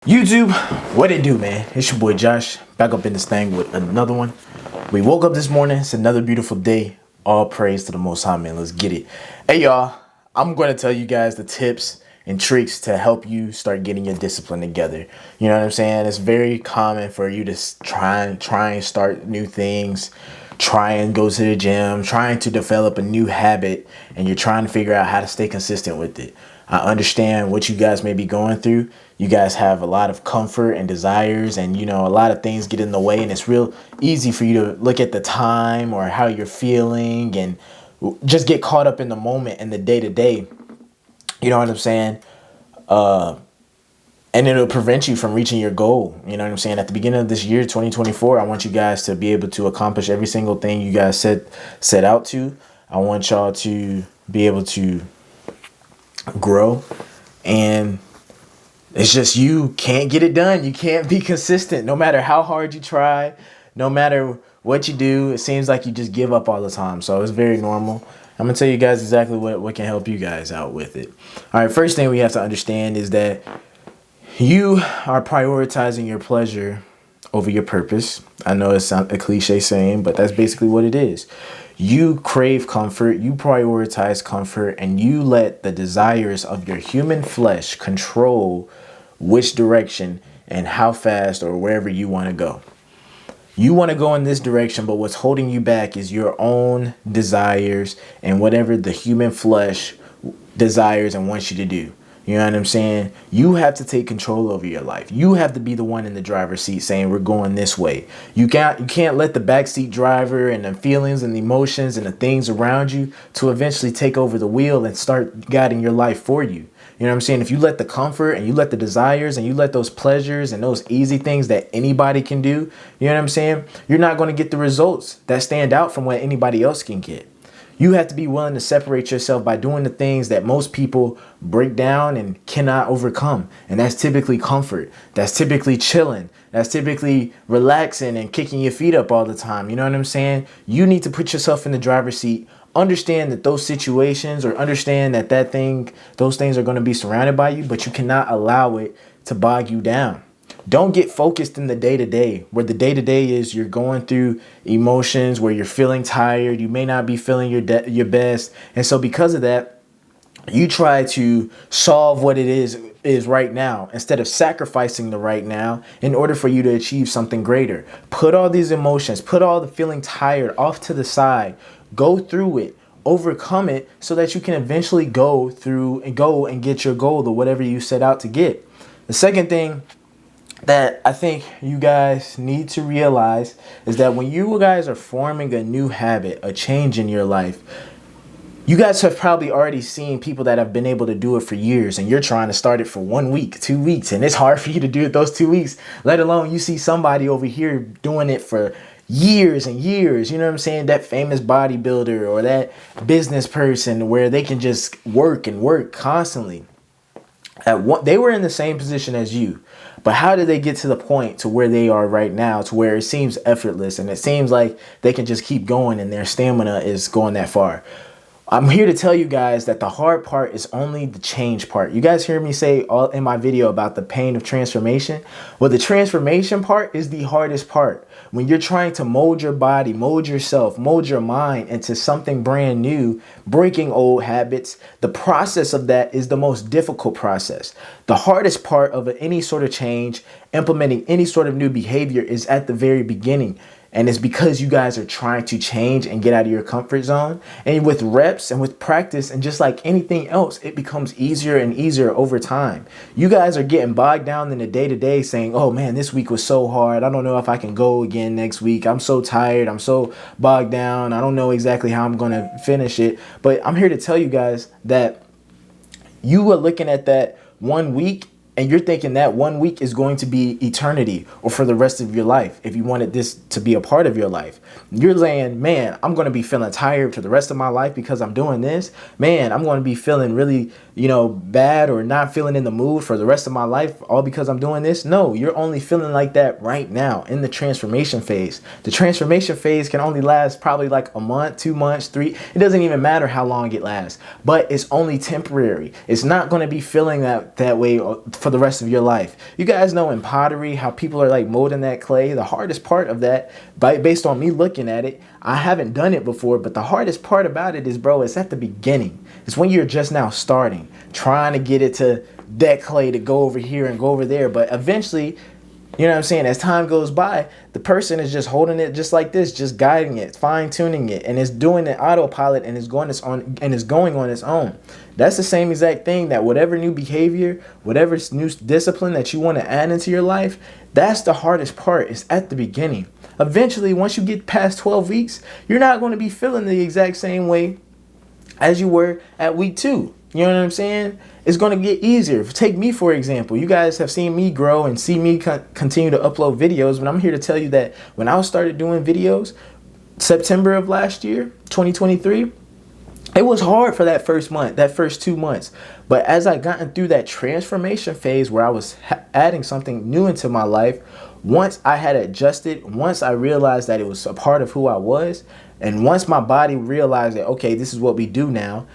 YouTube, what it do, man? It's your boy Josh, back up in this thing with another one. We woke up this morning, it's another beautiful day. All praise to the Most High, man. Let's get it. Hey, y'all, I'm going to tell you guys the tips and tricks to help you start getting your discipline together. You know what I'm saying? It's very common for you to try and start new things, try and go to the gym, trying to develop a new habit, and you're trying to figure out how to stay consistent with it. I understand what you guys may be going through. You guys have a lot of comfort and desires, and a lot of things get in the way, and it's real easy for you to look at the time or how you're feeling and just get caught up in the moment and the day to day. You know what I'm saying? And it'll prevent you from reaching your goal. You know what I'm saying? At the beginning of this year, 2024, I want you guys to be able to accomplish every single thing you guys set out to. I want y'all to be able to grow, and it's just you can't get it done. You can't be consistent no matter how hard you try, no matter what you do. It seems like you just give up all the time. So it's very normal. I'm gonna tell you guys exactly what can help you guys out with it. All right, first thing we have to understand is that you are prioritizing your pleasure over your purpose. I know it's a cliche saying, but that's basically what it is. You crave comfort, you prioritize comfort, and you let the desires of your human flesh control which direction and how fast or wherever you want to go. You want to go in this direction, but what's holding you back is your own desires and whatever the human flesh desires and wants you to do. You know what I'm saying? You have to take control over your life. You have to be the one in the driver's seat saying we're going this way. You can't let the backseat driver and the feelings and the emotions and the things around you to eventually take over the wheel and start guiding your life for you. You know what I'm saying? If you let the comfort and you let the desires and you let those pleasures and those easy things that anybody can do, you know what I'm saying? You're not going to get the results that stand out from what anybody else can get. You have to be willing to separate yourself by doing the things that most people break down and cannot overcome. And that's typically comfort. That's typically chilling. That's typically relaxing and kicking your feet up all the time. You know what I'm saying? You need to put yourself in the driver's seat. Understand that those situations, or understand that those things are going to be surrounded by you, but you cannot allow it to bog you down. Don't get focused in the day-to-day, where the day-to-day is you're going through emotions, where you're feeling tired. You may not be feeling your best. And so because of that, you try to solve what it is right now instead of sacrificing the right now in order for you to achieve something greater. Put all these emotions, put all the feeling tired off to the side. Go through it. Overcome it so that you can eventually go and get your goal or whatever you set out to get. The second thing that I think you guys need to realize is that when you guys are forming a new habit, a change in your life, you guys have probably already seen people that have been able to do it for years, and you're trying to start it for 1 week, 2 weeks, and it's hard for you to do it those 2 weeks, let alone you see somebody over here doing it for years and years. You know what I'm saying? That famous bodybuilder or that business person where they can just work and work constantly. They were in the same position as you, but how did they get to the point to where they are right now, to where it seems effortless and it seems like they can just keep going and their stamina is going that far? I'm here to tell you guys that the hard part is only the change part. You guys hear me say all in my video about the pain of transformation? Well, the transformation part is the hardest part. When you're trying to mold your body, mold yourself, mold your mind into something brand new, breaking old habits, the process of that is the most difficult process. The hardest part of any sort of change, implementing any sort of new behavior, is at the very beginning. And it's because you guys are trying to change and get out of your comfort zone. And with reps and with practice and just like anything else, it becomes easier and easier over time. You guys are getting bogged down in the day-to-day saying, oh man, this week was so hard. I don't know if I can go again next week. I'm so tired. I'm so bogged down. I don't know exactly how I'm going to finish it. But I'm here to tell you guys that you are looking at that 1 week and you're thinking that 1 week is going to be eternity or for the rest of your life. If you wanted this to be a part of your life, you're saying, man, I'm going to be feeling tired for the rest of my life because I'm doing this. Man, I'm going to be feeling really, bad or not feeling in the mood for the rest of my life, all because I'm doing this. No, you're only feeling like that right now in the transformation phase. The transformation phase can only last probably like a month, 2 months, 3. It doesn't even matter how long it lasts, but it's only temporary. It's not going to be feeling that way for the rest of your life. You guys know in pottery how people are like molding that clay. The hardest part of that, based on me looking at it, I haven't done it before, but the hardest part about it is, bro, it's at the beginning. It's when you're just now starting, trying to get it to that clay to go over here and go over there. But eventually, you know what I'm saying, as time goes by, the person is just holding it just like this, just guiding it, fine-tuning it, and it's doing an autopilot, and it's going on its own. That's the same exact thing, that whatever new behavior, whatever new discipline that you want to add into your life, that's the hardest part. It's at the beginning. Eventually, once you get past 12 weeks, you're not going to be feeling the exact same way as you were at week 2. You know what I'm saying? It's going to get easier. Take me, for example. You guys have seen me grow and see me continue to upload videos, but I'm here to tell you that when I started doing videos, September of last year, 2023, it was hard for that first month, that first 2 months. But as I gotten through that transformation phase where I was adding something new into my life, once I had adjusted, once I realized that it was a part of who I was, and once my body realized that, okay, this is what we do now,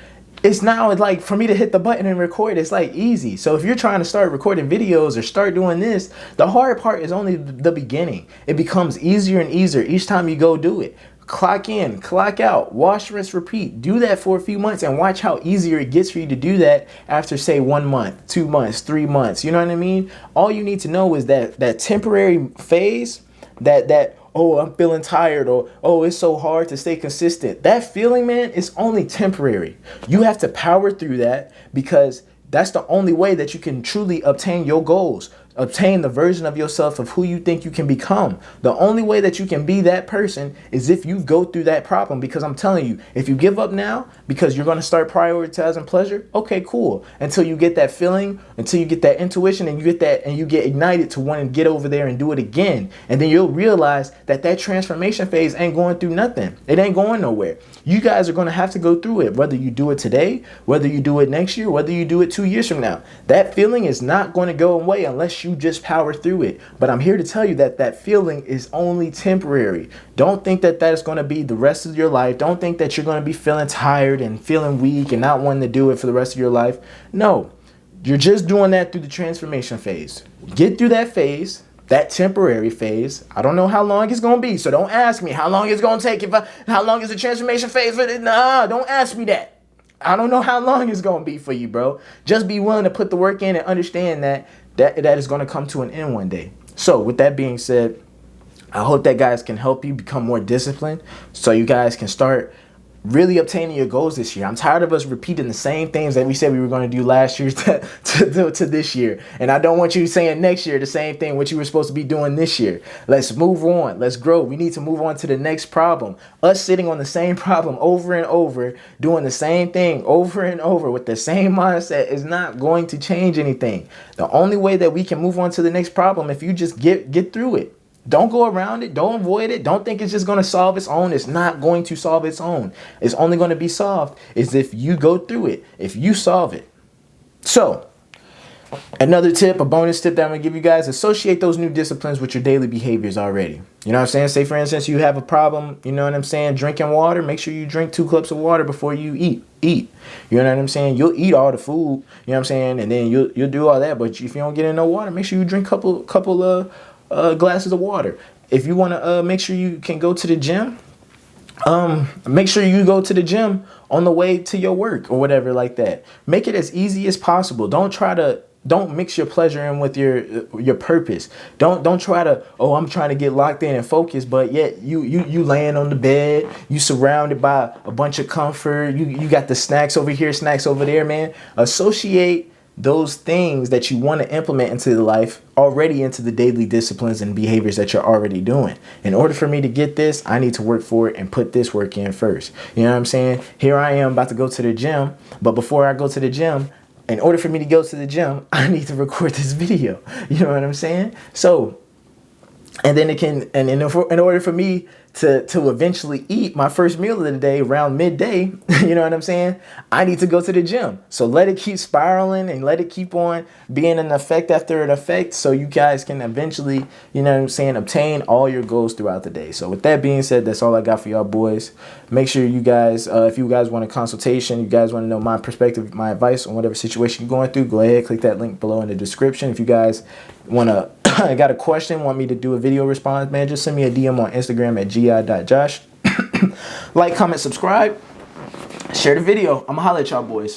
it's now like for me to hit the button and record, it's like easy. So if you're trying to start recording videos or start doing this, the hard part is only the beginning. It becomes easier and easier each time you go do it. Clock in, clock out, wash, rinse, repeat. Do that for a few months and watch how easier it gets for you to do that after, say, 1 month, 2 months, 3 months. You know what I mean? All you need to know is that temporary phase, that oh, I'm feeling tired, or oh, it's so hard to stay consistent. That feeling, man, is only temporary. You have to power through that, because that's the only way that you can truly obtain your goals. Obtain the version of yourself of who you think you can become. The only way that you can be that person is if you go through that problem. Because I'm telling you, if you give up now because you're going to start prioritizing pleasure, okay, cool. Until you get that feeling, until you get that intuition, and you get that, and you get ignited to want to get over there and do it again. And then you'll realize that transformation phase ain't going through nothing. It ain't going nowhere. You guys are going to have to go through it, whether you do it today, whether you do it next year, whether you do it 2 years from now. That feeling is not going to go away unless you just power through it. But I'm here to tell you that feeling is only temporary. Don't think that is going to be the rest of your life. Don't think that you're going to be feeling tired and feeling weak and not wanting to do it for the rest of your life. No, you're just doing that through the transformation phase. Get through that phase, that temporary phase. I don't know how long it's going to be, so don't ask me how long it's going to take. How long is the transformation phase? Nah, don't ask me that. I don't know how long it's going to be for you, bro. Just be willing to put the work in and understand that is going to come to an end one day. So with that being said, I hope that guys can help you become more disciplined so you guys can start really obtaining your goals this year. I'm tired of us repeating the same things that we said we were going to do last year to this year. And I don't want you saying next year the same thing what you were supposed to be doing this year. Let's move on. Let's grow. We need to move on to the next problem. Us sitting on the same problem over and over, doing the same thing over and over with the same mindset is not going to change anything. The only way that we can move on to the next problem, if you just get through it. Don't go around it. Don't avoid it. Don't think it's just going to solve its own. It's not going to solve its own. It's only going to be solved is if you go through it, if you solve it. So another tip, a bonus tip that I'm going to give you guys, associate those new disciplines with your daily behaviors already. You know what I'm saying? Say, for instance, you have a problem, you know what I'm saying, drinking water. Make sure you drink 2 cups of water before you eat. You know what I'm saying? You'll eat all the food, you know what I'm saying, and then you'll do all that. But if you don't get in no water, make sure you drink couple of glasses of water. If you want to make sure you can go to the gym, make sure you go to the gym on the way to your work or whatever like that. Make it as easy as possible. Don't mix your pleasure in with your purpose. Don't try to, oh, I'm trying to get locked in and focused, but yet you laying on the bed, you surrounded by a bunch of comfort, you got the snacks over here, snacks over there, man. Associate those things that you want to implement into the life already into the daily disciplines and behaviors that you're already doing. In order for me to get this, I need to work for it and put this work in first. You know what I'm saying? Here I am about to go to the gym, but before I go to the gym, in order for me to go to the gym, I need to record this video. You know what I'm saying? So And then in order for me to eventually eat my first meal of the day around midday, you know what I'm saying? I need to go to the gym. So let it keep spiraling and let it keep on being an effect after an effect, so you guys can eventually, you know what I'm saying, obtain all your goals throughout the day. So with that being said, that's all I got for y'all boys. Make sure you guys, if you guys want a consultation, you guys want to know my perspective, my advice on whatever situation you're going through, go ahead, click that link below in the description. If you guys want to I got a question, want me to do a video response, man, just send me a DM on Instagram at gi.josh. Like, comment, subscribe, share the video. I'm going to holler at y'all boys.